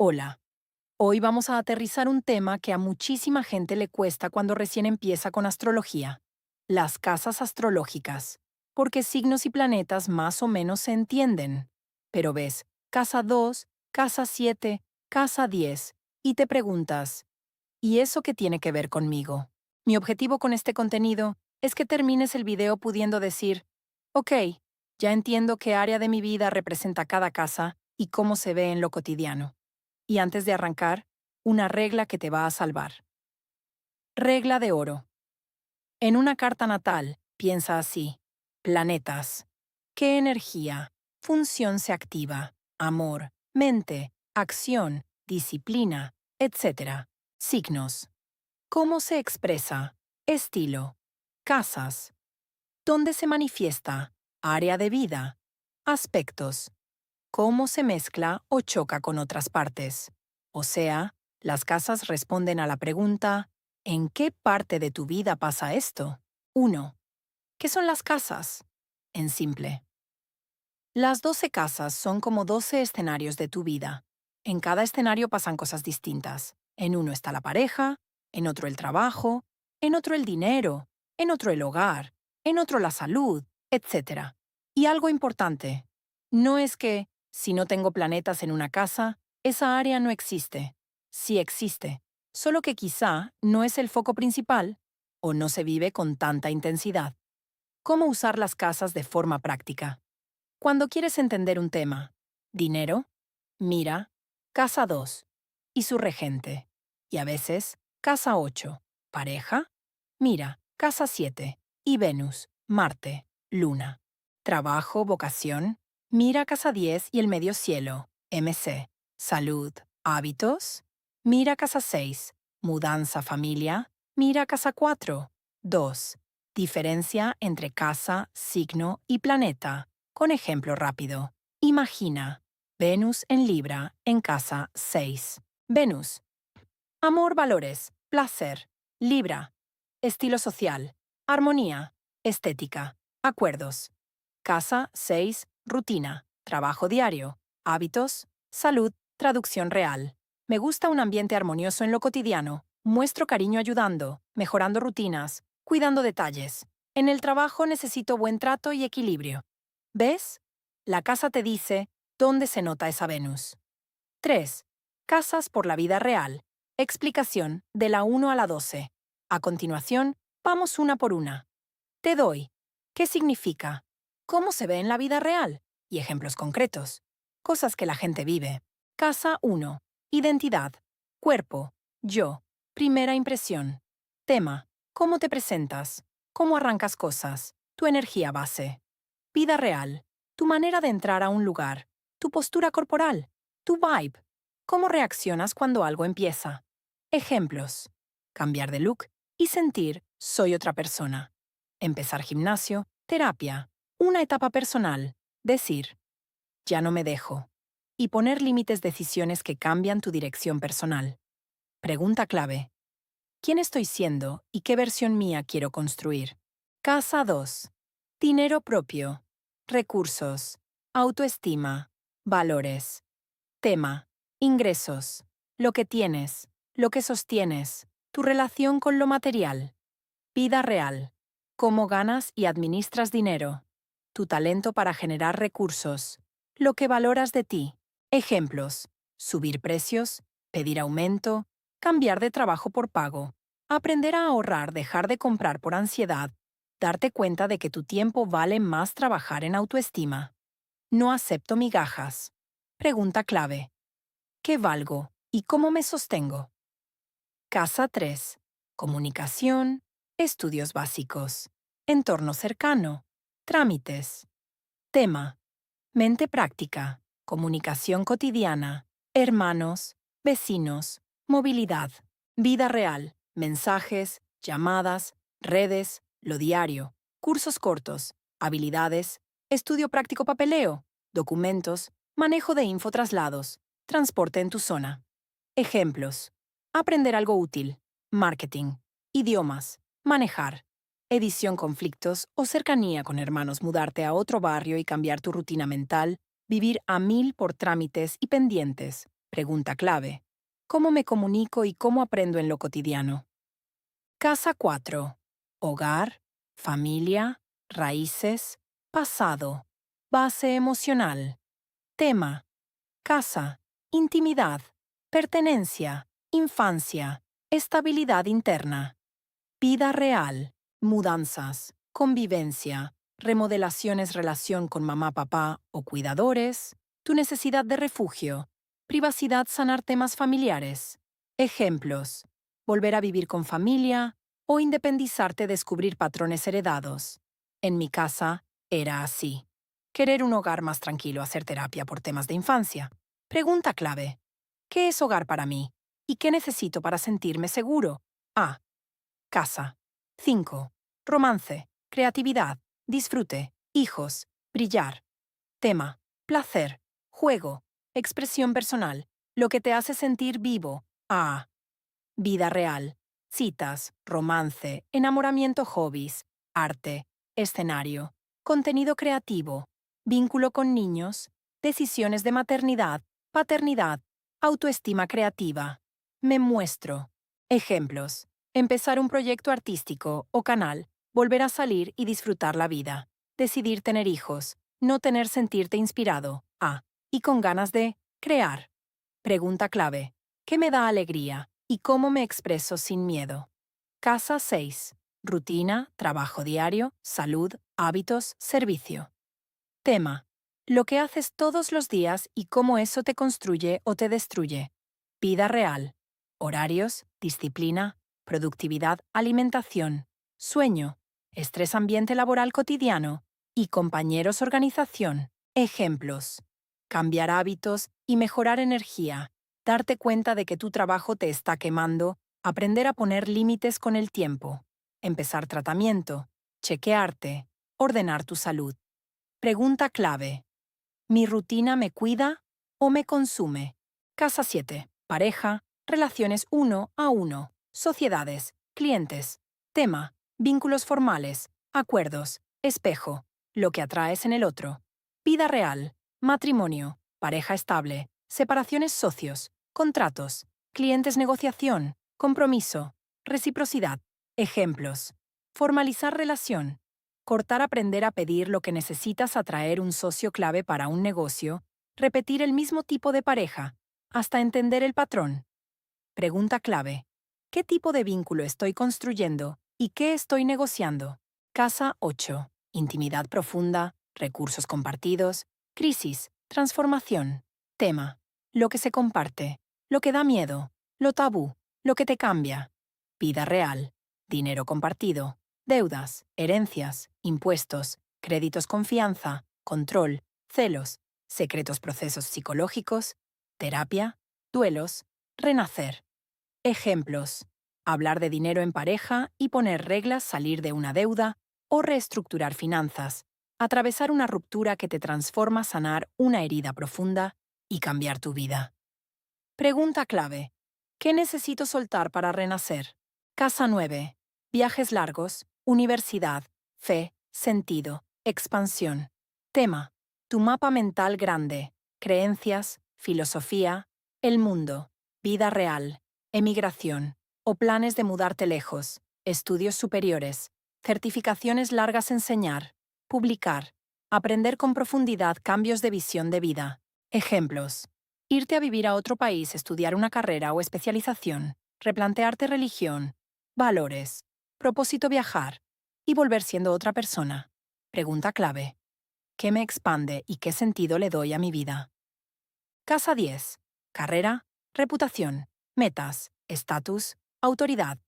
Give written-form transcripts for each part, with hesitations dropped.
Hola, hoy vamos a aterrizar un tema que a muchísima gente le cuesta cuando recién empieza con astrología, las casas astrológicas, porque signos y planetas más o menos se entienden. Pero ves, casa 2, casa 7, casa 10, y te preguntas, ¿y eso qué tiene que ver conmigo? Mi objetivo con este contenido es que termines el video pudiendo decir, ok, ya entiendo qué área de mi vida representa cada casa y cómo se ve en lo cotidiano. Y antes de arrancar, una regla que te va a salvar. Regla de oro. En una carta natal, piensa así. Planetas. ¿Qué energía, función se activa? Amor, mente, acción, disciplina, etc. Signos. ¿Cómo se expresa? Estilo. Casas. ¿Dónde se manifiesta? Área de vida. Aspectos. ¿Cómo se mezcla o choca con otras partes? O sea, las casas responden a la pregunta, ¿en qué parte de tu vida pasa esto? 1. ¿Qué son las casas? En simple. Las 12 casas son como 12 escenarios de tu vida. En cada escenario pasan cosas distintas. En uno está la pareja, en otro el trabajo, en otro el dinero, en otro el hogar, en otro la salud, etc. Y algo importante, no es que, si no tengo planetas en una casa, esa área no existe. Sí existe, solo que quizá no es el foco principal o no se vive con tanta intensidad. ¿Cómo usar las casas de forma práctica? Cuando quieres entender un tema, dinero, mira, casa 2 y su regente. Y a veces, casa 8, pareja, mira, casa 7 y Venus, Marte, Luna. Trabajo, vocación, mira casa 10 y el medio cielo, MC. Salud, hábitos, mira casa 6, mudanza, familia, mira casa 4, 2. Diferencia entre casa, signo y planeta. Con ejemplo rápido. Imagina. Venus en Libra, en casa 6. Venus. Amor, valores, placer. Libra. Estilo social. Armonía. Estética. Acuerdos. Casa 6. Rutina. Trabajo diario. Hábitos. Salud. Traducción real. Me gusta un ambiente armonioso en lo cotidiano. Muestro cariño ayudando, mejorando rutinas, cuidando detalles. En el trabajo necesito buen trato y equilibrio. ¿Ves? La casa te dice dónde se nota esa Venus. 3. Casas por la vida real. Explicación de la 1 a la 12. A continuación, vamos una por una. Te doy. ¿Qué significa? ¿Cómo se ve en la vida real? Y ejemplos concretos. Cosas que la gente vive. Casa 1. Identidad. Cuerpo. Yo. Primera impresión. Tema. ¿Cómo te presentas? ¿Cómo arrancas cosas? Tu energía base. Vida real. Tu manera de entrar a un lugar. Tu postura corporal. Tu vibe. ¿Cómo reaccionas cuando algo empieza? Ejemplos. Cambiar de look y sentir soy otra persona. Empezar gimnasio, terapia, una etapa personal, decir, ya no me dejo. Y poner límites, decisiones que cambian tu dirección personal. Pregunta clave. ¿Quién estoy siendo y qué versión mía quiero construir? Casa 2. Dinero propio. Recursos. Autoestima. Valores. Tema. Ingresos. Lo que tienes. Lo que sostienes. Tu relación con lo material. Vida real. Cómo ganas y administras dinero. Tu talento para generar recursos. Lo que valoras de ti. Ejemplos. Subir precios. Pedir aumento. Cambiar de trabajo por pago. Aprender a ahorrar, dejar de comprar por ansiedad. Darte cuenta de que tu tiempo vale más trabajar en autoestima. No acepto migajas. Pregunta clave. ¿Qué valgo y cómo me sostengo? Casa 3. Comunicación. Estudios básicos. Entorno cercano. Trámites. Tema. Mente práctica. Comunicación cotidiana. Hermanos. Vecinos. Movilidad. Vida real. Mensajes. Llamadas. Redes. Lo diario. Cursos cortos. Habilidades. Estudio práctico papeleo. Documentos. Manejo de infotraslados. Transporte en tu zona. Ejemplos. Aprender algo útil. Marketing. Idiomas. Manejar. Edición, conflictos o cercanía con hermanos, mudarte a otro barrio y cambiar tu rutina mental, vivir a 1000 por trámites y pendientes. Pregunta clave. ¿Cómo me comunico y cómo aprendo en lo cotidiano? Casa 4. Hogar, familia, raíces, pasado, base emocional. Tema. Casa, intimidad, pertenencia, infancia, estabilidad interna. Vida real, mudanzas, convivencia, remodelaciones, relación con mamá, papá o cuidadores, tu necesidad de refugio, privacidad, sanar temas familiares. Ejemplos: volver a vivir con familia o independizarte, descubrir patrones heredados. En mi casa era así. Querer un hogar más tranquilo, hacer terapia por temas de infancia. Pregunta clave. ¿Qué es hogar para mí? ¿Y qué necesito para sentirme seguro? A. Casa. 5. Romance, creatividad, disfrute, hijos, brillar. Tema. Placer, juego, expresión personal, lo que te hace sentir vivo. A. Vida real, citas, romance, enamoramiento, hobbies, arte, escenario, contenido creativo, vínculo con niños, decisiones de maternidad, paternidad, autoestima creativa. Me muestro. Ejemplos: empezar un proyecto artístico o canal, volver a salir y disfrutar la vida, decidir tener hijos, no tener, sentirte inspirado, y con ganas de crear. Pregunta clave. ¿Qué me da alegría y cómo me expreso sin miedo? Casa 6. Rutina, trabajo diario, salud, hábitos, servicio. Tema. Lo que haces todos los días y cómo eso te construye o te destruye. Vida real. Horarios, disciplina, productividad, alimentación, sueño, estrés, ambiente laboral cotidiano y compañeros, organización. Ejemplos: cambiar hábitos y mejorar energía, darte cuenta de que tu trabajo te está quemando, aprender a poner límites con el tiempo, empezar tratamiento, chequearte, ordenar tu salud. Pregunta clave. ¿Mi rutina me cuida o me consume? Casa 7. Pareja, relaciones uno a uno, sociedades, clientes. Tema. Vínculos formales, acuerdos, espejo, lo que atraes en el otro. Vida real, matrimonio, pareja estable, separaciones, socios, contratos, clientes, negociación, compromiso, reciprocidad. Ejemplos: formalizar relación, cortar, aprender a pedir lo que necesitas, atraer un socio clave para un negocio, repetir el mismo tipo de pareja, hasta entender el patrón. Pregunta clave. ¿Qué tipo de vínculo estoy construyendo y qué estoy negociando? Casa 8. Intimidad profunda, recursos compartidos, crisis, transformación. Tema. Lo que se comparte, lo que da miedo, lo tabú, lo que te cambia. Vida real. Dinero compartido, deudas, herencias, impuestos, créditos, confianza, control, celos, secretos, procesos psicológicos, terapia, duelos, renacer. Ejemplos: hablar de dinero en pareja y poner reglas, salir de una deuda o reestructurar finanzas, atravesar una ruptura que te transforma, sanar una herida profunda y cambiar tu vida. Pregunta clave. ¿Qué necesito soltar para renacer? Casa 9. Viajes largos, universidad, fe, sentido, expansión. Tema. Tu mapa mental grande, creencias, filosofía, el mundo, vida real, emigración, o planes de mudarte lejos, estudios superiores, certificaciones largas, enseñar, publicar, aprender con profundidad, cambios de visión de vida. Ejemplos: irte a vivir a otro país, estudiar una carrera o especialización, replantearte religión, valores, propósito, viajar y volver siendo otra persona. Pregunta clave. ¿Qué me expande y qué sentido le doy a mi vida? Casa 10. Carrera, reputación, metas, estatus, autoridad.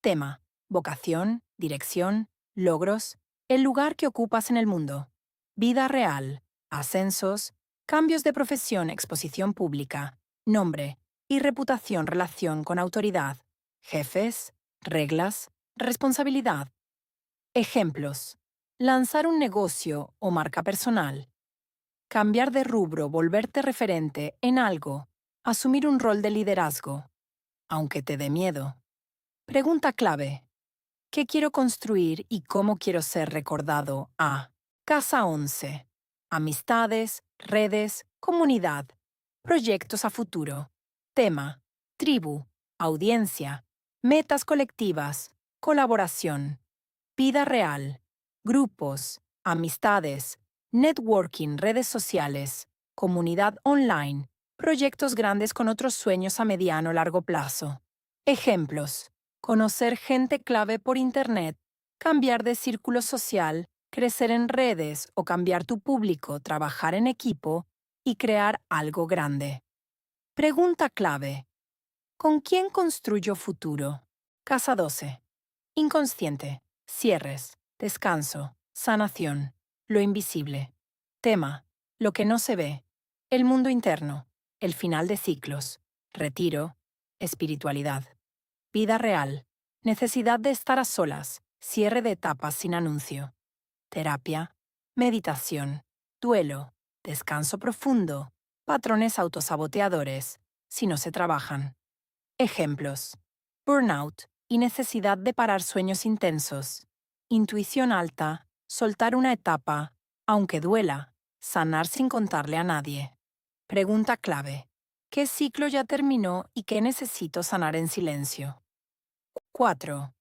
Tema. Vocación, dirección, logros, el lugar que ocupas en el mundo. Vida real, ascensos, cambios de profesión, exposición pública, nombre y reputación, relación con autoridad, jefes, reglas, responsabilidad. Ejemplos: lanzar un negocio o marca personal, cambiar de rubro, volverte referente en algo, asumir un rol de liderazgo, aunque te dé miedo. Pregunta clave. ¿Qué quiero construir y cómo quiero ser recordado? A. Casa 11. Amistades, redes, comunidad, Proyectos a futuro. Tema: tribu, audiencia, metas colectivas, colaboración. Vida real. Grupos, amistades, networking, redes sociales, comunidad online, proyectos grandes con otros sueños a mediano o largo plazo. Ejemplos: conocer gente clave por Internet, cambiar de círculo social, crecer en redes o cambiar tu público, trabajar en equipo y crear algo grande. Pregunta clave: ¿con quién construyo futuro? Casa 12. Inconsciente. Cierres. Descanso. Sanación. Lo invisible. Tema: lo que no se ve. El mundo interno. El final de ciclos. Retiro. Espiritualidad. Vida real. Necesidad de estar a solas. Cierre de etapas sin anuncio. Terapia. Meditación. Duelo. Descanso profundo. Patrones autosaboteadores. Si no se trabajan. Ejemplos: burnout y necesidad de parar sueños intensos. Intuición alta, soltar una etapa, aunque duela, sanar sin contarle a nadie. Pregunta clave: ¿qué ciclo ya terminó y qué necesito sanar en silencio? 4.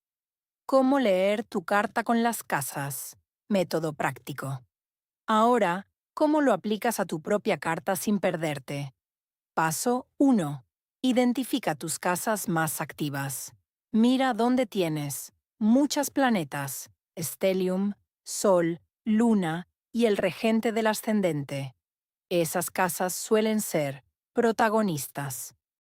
¿Cómo leer tu carta con las casas? Método práctico. Ahora, ¿cómo lo aplicas a tu propia carta sin perderte? Paso 1. Identifica tus casas más activas. Mira dónde tienes muchas planetas, Stellium, Sol, Luna y el regente del ascendente. Esas casas suelen ser protagonistas.